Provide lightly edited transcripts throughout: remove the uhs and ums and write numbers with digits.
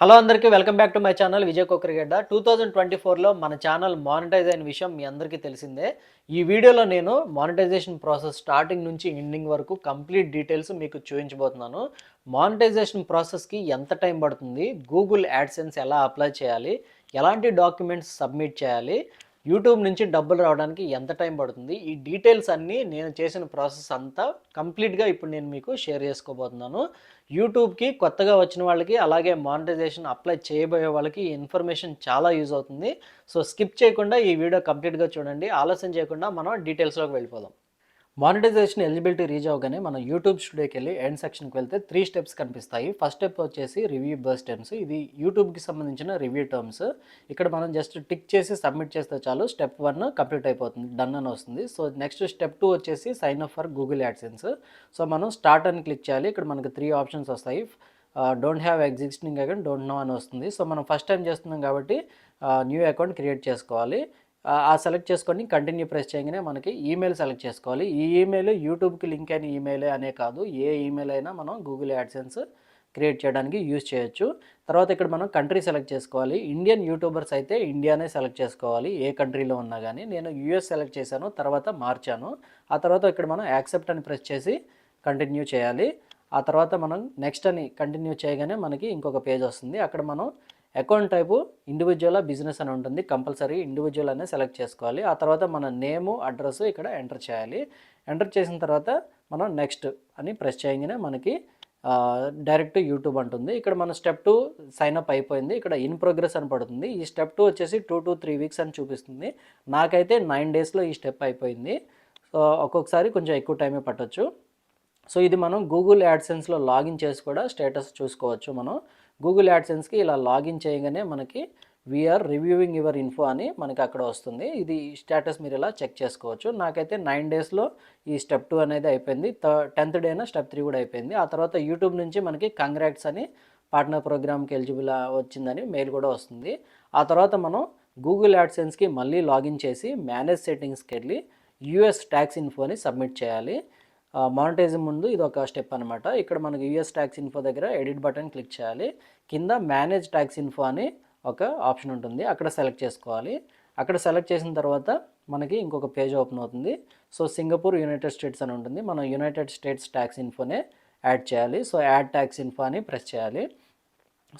Hello అందరికీ welcome back to my channel Vijay Kokrigadda. 2024లో మన ఛానల్ మానిటైజ్ అయిన విషయం మీ అందరికీ తెలిసిందే. ఈ వీడియోలో నేను మానిటైజేషన్ ప్రాసెస్ స్టార్టింగ్ నుంచి ఎండింగ్ వరకు కంప్లీట్ డీటెయిల్స్ మీకు చూపించబోతున్నాను. మానిటైజేషన్ ప్రాసెస్కి ఎంత టైం పడుతుంది, గూగుల్ యాడ్సెన్స్ ఎలా అప్లై చేయాలి, ఎలాంటి డాక్యుమెంట్స్ సబ్మిట్ చేయాలి, యూట్యూబ్ నుంచి డబ్బులు రావడానికి ఎంత టైం పడుతుంది, ఈ డీటెయిల్స్ అన్నీ నేను చేసిన ప్రాసెస్ అంతా కంప్లీట్గా ఇప్పుడు నేను మీకు షేర్ చేసుకోబోతున్నాను. యూట్యూబ్కి కొత్తగా వచ్చిన వాళ్ళకి అలాగే మానిటైజేషన్ అప్లై చేయబోయే వాళ్ళకి ఈ ఇన్ఫర్మేషన్ చాలా యూజ్ అవుతుంది. సో స్కిప్ చేయకుండా ఈ వీడియో కంప్లీట్గా చూడండి. ఆలస్యం చేయకుండా మనం డీటెయిల్స్లోకి వెళ్ళిపోదాం. మానిటైజేషన్ ఎలిజిబిలిటీ రీచ్ అవగానే మనం యూట్యూబ్ స్టూడియోకి వెళ్ళి ఎండ్ సెక్షన్కి వెళ్తే 3 స్టెప్స్ కనిపిస్తాయి. ఫస్ట్ స్టెప్ వచ్చేసి రివ్యూ బర్స్ట్ టర్మ్స్. ఇది యూట్యూబ్కి సంబంధించిన రివ్యూ టర్మ్స్. ఇక్కడ మనం జస్ట్ టిక్ చేసి సబ్మిట్ చేస్తే చాలు స్టెప్ 1 కంప్లీట్ అయిపోతుంది, డన్ అని వస్తుంది. సో నెక్స్ట్ స్టెప్ 2 వచ్చేసి sign up for Google AdSense. So మనం స్టార్ట్ అని క్లిక్ చేయాలి. ఇక్కడ మనకు 3 ఆప్షన్స్ వస్తాయి. Don't have existing account, don't know అని వస్తుంది. సో మనం ఫస్ట్ టైం చేస్తున్నాం కాబట్టి న్యూ అకౌంట్ క్రియేట్ చేసుకోవాలి. ఆ సెలెక్ట్ చేసుకొని కంటిన్యూ ప్రెస్ చేయగానే మనకి ఈమెయిల్ సెలెక్ట్ చేసుకోవాలి. ఈ ఈమెయిల్ యూట్యూబ్కి లింక్ అయిన ఈమెయిలే అనే కాదు, ఏ ఈమెయిల్ అయినా మనం గూగుల్ యాడ్సెన్స్ క్రియేట్ చేయడానికి యూజ్ చేయొచ్చు. తర్వాత ఇక్కడ మనం కంట్రీ సెలెక్ట్ చేసుకోవాలి. ఇండియన్ యూట్యూబర్స్ అయితే ఇండియానే సెలెక్ట్ చేసుకోవాలి, ఏ కంట్రీలో ఉన్నా కానీ. నేను యూఎస్ సెలెక్ట్ చేశాను, తర్వాత మార్చాను. ఆ తర్వాత ఇక్కడ మనం యాక్సెప్ట్ అని ప్రెస్ చేసి కంటిన్యూ చేయాలి. ఆ తర్వాత మనం నెక్స్ట్ అని కంటిన్యూ చేయగానే మనకి ఇంకొక పేజ్ వస్తుంది. అక్కడ మనం అకౌంట్ టైపు ఇండివిజువల్ బిజినెస్ అని ఉంటుంది. కంపల్సరీ ఇండివిజువల్ అనే సెలెక్ట్ చేసుకోవాలి. ఆ తర్వాత మన నేము అడ్రస్ ఇక్కడ ఎంటర్ చేయాలి. ఎంటర్ చేసిన తర్వాత మనం నెక్స్ట్ అని ప్రెస్ చేయగానే మనకి డైరెక్ట్ యూట్యూబ్ అంటుంది. ఇక్కడ మన స్టెప్ 2 సైన్అప్ అయిపోయింది. ఇక్కడ ఇన్ ప్రోగ్రెస్ అని పడుతుంది. ఈ స్టెప్ 2 వచ్చేసి 2 to 3 వీక్స్ అని చూపిస్తుంది. నాకైతే 9 డేస్లో ఈ స్టెప్ అయిపోయింది. సో ఒక్కొక్కసారి కొంచెం ఎక్కువ టైమే పట్టొచ్చు. సో ఇది మనం గూగుల్ యాడ్సెన్స్లో లాగిన్ చేసి కూడా స్టేటస్ చూసుకోవచ్చు. మనం గూగుల్ యాడ్సెన్స్కి ఇలా లాగిన్ చేయగానే మనకి వీఆర్ రివ్యూవింగ్ యువర్ ఇన్ఫో అని మనకి అక్కడ వస్తుంది. ఇది స్టేటస్ మీరు ఇలా చెక్ చేసుకోవచ్చు. నాకైతే 9 డేస్లో ఈ స్టెప్ 2 అనేది అయిపోయింది. 10th డేన స్టెప్ 3 కూడా అయిపోయింది. ఆ తర్వాత యూట్యూబ్ నుంచి మనకి కంగ్రాట్స్ అని పార్ట్నర్ ప్రోగ్రామ్కి ఎలిజిబుల్ వచ్చిందని మెయిల్ కూడా వస్తుంది. ఆ తర్వాత మనం గూగుల్ యాడ్సెన్స్కి మళ్ళీ లాగిన్ చేసి మేనేజ్ సెట్టింగ్స్కి వెళ్ళి యూఎస్ ట్యాక్స్ ఇన్ఫో అని సబ్మిట్ చేయాలి. మానిటైజింగ్ ముందు ఇది ఒక స్టెప్ అనమాట. ఇక్కడ మనకి యూఎస్ ట్యాక్స్ ఇన్ఫో దగ్గర ఎడిట్ బటన్ క్లిక్ చేయాలి. కింద మేనేజ్ ట్యాక్స్ ఇన్ఫో అని ఒక ఆప్షన్ ఉంటుంది, అక్కడ సెలెక్ట్ చేసుకోవాలి. అక్కడ సెలెక్ట్ చేసిన తర్వాత మనకి ఇంకొక పేజ్ ఓపెన్ అవుతుంది. సో సింగపూర్, యునైటెడ్ స్టేట్స్ అని ఉంటుంది. మనం యునైటెడ్ స్టేట్స్ ట్యాక్స్ ఇన్ఫోనే యాడ్ చేయాలి. సో యాడ్ ట్యాక్స్ ఇన్ఫో అని ప్రెస్ చేయాలి.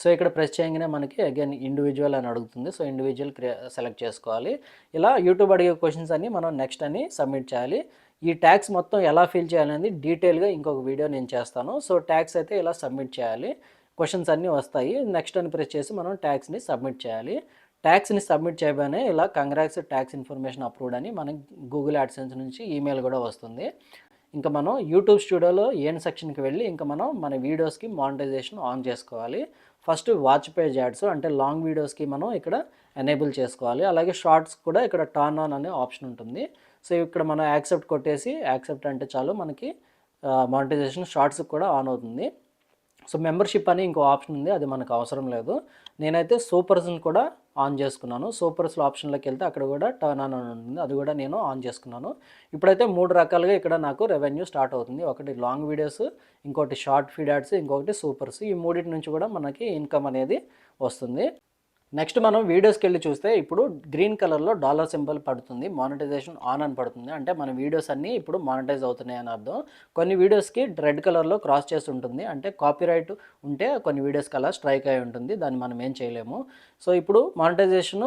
సో ఇక్కడ ప్రెస్ చేయగానే మనకి అగైన్ ఇండివిజువల్ అని అడుగుతుంది. సో ఇండివిజువల్ సెలెక్ట్ చేసుకోవాలి. ఇలా యూట్యూబ్ అడిగే క్వశ్చన్స్ అన్ని మనం నెక్స్ట్ అని సబ్మిట్ చేయాలి. ఈ ట్యాక్స్ మొత్తం ఎలా ఫిల్ చేయాలనేది డీటెయిల్గా ఇంకొక వీడియో నేను చేస్తాను. సో ట్యాక్స్ అయితే ఇలా సబ్మిట్ చేయాలి. క్వశ్చన్స్ అన్నీ వస్తాయి. నెక్స్ట్ అని ప్రెస్ చేసి మనం ట్యాక్స్ని సబ్మిట్ చేయాలి. ట్యాక్స్ని సబ్మిట్ చేయగానే ఇలా కంగ్రాట్స్ ట్యాక్స్ ఇన్ఫర్మేషన్ అప్రూవ్డ్ అని మనకి గూగుల్ యాడ్సెన్స్ నుంచి ఈమెయిల్ కూడా వస్తుంది. ఇంకా మనం యూట్యూబ్ స్టూడియోలో ఏన్ సెక్షన్కి వెళ్ళి ఇంకా మనం మన వీడియోస్కి మానిటైజేషన్ ఆన్ చేసుకోవాలి. ఫస్ట్ వాచ్ పేజ్ యాడ్స్ అంటే లాంగ్ వీడియోస్కి మనం ఇక్కడ ఎనేబుల్ చేసుకోవాలి. అలాగే షార్ట్స్ కూడా ఇక్కడ టర్న్ ఆన్ అనే ఆప్షన్ ఉంటుంది. సో ఇక్కడ మనం యాక్సెప్ట్ కొట్టేసి యాక్సెప్ట్ అంటే చాలు మనకి మానిటైజేషన్ షార్ట్స్ కూడా ఆన్ అవుతుంది. సో మెంబర్షిప్ అని ఇంకో ఆప్షన్ ఉంది, అది మనకు అవసరం లేదు. నేనైతే సూపర్స్ని కూడా ఆన్ చేసుకున్నాను. సూపర్స్లో ఆప్షన్లోకి వెళ్తే అక్కడ కూడా టర్న్ ఆన్ అని ఉంటుంది, అది కూడా నేను ఆన్ చేసుకున్నాను. ఇప్పుడైతే 3 రకాలుగా ఇక్కడ నాకు రెవెన్యూ స్టార్ట్ అవుతుంది. ఒకటి లాంగ్ వీడియోస్, ఇంకోటి షార్ట్ ఫీడ్ యాడ్స్, ఇంకొకటి సూపర్స్. ఈ మూడింటి నుంచి కూడా మనకి ఇన్కమ్ అనేది వస్తుంది. నెక్స్ట్ మనం వీడియోస్కి వెళ్ళి చూస్తే ఇప్పుడు గ్రీన్ కలర్లో డాలర్ సింబల్ పడుతుంది, మానిటైజేషన్ ఆన్ అని పడుతుంది. అంటే మన వీడియోస్ అన్నీ ఇప్పుడు మానిటైజ్ అవుతున్నాయి అని అర్థం. కొన్ని వీడియోస్కి రెడ్ కలర్లో క్రాస్ చేసి ఉంటుంది, అంటే కాపీరైట్ ఉంటే కొన్ని వీడియోస్కి అలా స్ట్రైక్ అయి ఉంటుంది, దాన్ని మనం ఏం చేయలేము. సో ఇప్పుడు మానిటైజేషన్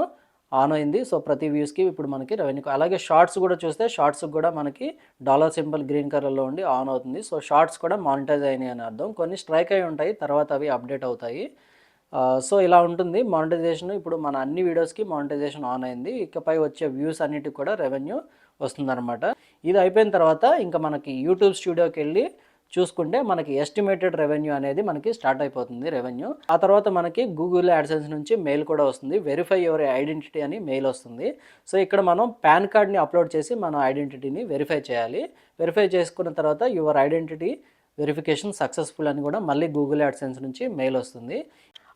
ఆన్ అయింది. సో ప్రతి వ్యూస్కి ఇప్పుడు మనకి రెవెన్యూ. అలాగే షార్ట్స్ కూడా చూస్తే షార్ట్స్ కూడా మనకి డాలర్ సింబల్ గ్రీన్ కలర్లో ఉండి ఆన్ అవుతుంది. సో షార్ట్స్ కూడా మానిటైజ్ అయినాయి అని అర్థం. కొన్ని స్ట్రైక్ అయి ఉంటాయి, తర్వాత అవి అప్డేట్ అవుతాయి. సో ఇలా ఉంటుంది మానిటైజేషన్. ఇప్పుడు మన అన్ని వీడియోస్కి మానిటైజేషన్ ఆన్ అయింది. ఇకపై వచ్చే వ్యూస్ అన్నిటికి కూడా రెవెన్యూ వస్తుందన్నమాట. ఇది అయిపోయిన తర్వాత ఇంకా మనకి యూట్యూబ్ స్టూడియోకి వెళ్ళి చూసుకుంటే మనకి ఎస్టిమేటెడ్ రెవెన్యూ అనేది మనకి స్టార్ట్ అయిపోతుంది రెవెన్యూ. ఆ తర్వాత మనకి గూగుల్ యాడ్సెన్స్ నుంచి మెయిల్ కూడా వస్తుంది, వెరిఫై యువర్ ఐడెంటిటీ అని మెయిల్ వస్తుంది. సో ఇక్కడ మనం పాన్ కార్డ్ని అప్లోడ్ చేసి మన ఐడెంటిటీని వెరిఫై చేయాలి. వెరిఫై చేసుకున్న తర్వాత యువర్ ఐడెంటిటీ వెరిఫికేషన్ సక్సెస్ఫుల్ అని కూడా మళ్ళీ గూగుల్ యాడ్సెన్స్ నుంచి మెయిల్ వస్తుంది.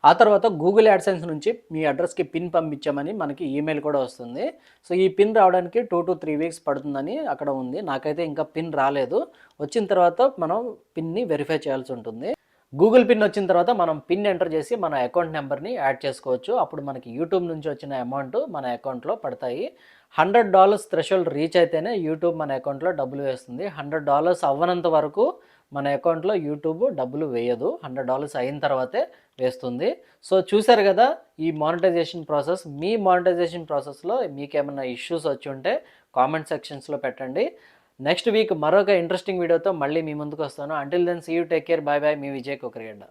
ఆ తర్వాత గూగుల్ యాడ్సెన్స్ నుంచి మీ అడ్రస్కి పిన్ పంపించామని మనకి ఈమెయిల్ కూడా వస్తుంది. సో ఈ పిన్ రావడానికి 2 to 3 వీక్స్ పడుతుందని అక్కడ ఉంది. నాకైతే ఇంకా పిన్ రాలేదు. వచ్చిన తర్వాత మనం పిన్ని వెరిఫై చేయాల్సి ఉంటుంది. గూగుల్ పిన్ వచ్చిన తర్వాత మనం పిన్ ఎంటర్ చేసి మన అకౌంట్ నెంబర్ని యాడ్ చేసుకోవచ్చు. అప్పుడు మనకి యూట్యూబ్ నుంచి వచ్చిన అమౌంట్ మన అకౌంట్లో పడతాయి. $100 థ్రెషోల్డ్ రీచ్ అయితేనే యూట్యూబ్ మన అకౌంట్లో డబ్బులు వేస్తుంది. $100 అవ్వనంత వరకు మన అకౌంట్లో యూట్యూబ్ డబ్బులు వేయదు. $100 అయిన తర్వాతే వేస్తుంది. సో చూసారు కదా ఈ మానిటైజేషన్ ప్రాసెస్. మీ మానిటైజేషన్ ప్రాసెస్లో మీకేమైనా ఇష్యూస్ వచ్చి ఉంటే కామెంట్ సెక్షన్స్లో పెట్టండి. నెక్స్ట్ వీక్ మరొక ఇంట్రెస్టింగ్ వీడియోతో మళ్ళీ మీ ముందుకు వస్తాను. Until then see you, take care, bye bye. మీ విజయ్ కొకరిగడ్డ.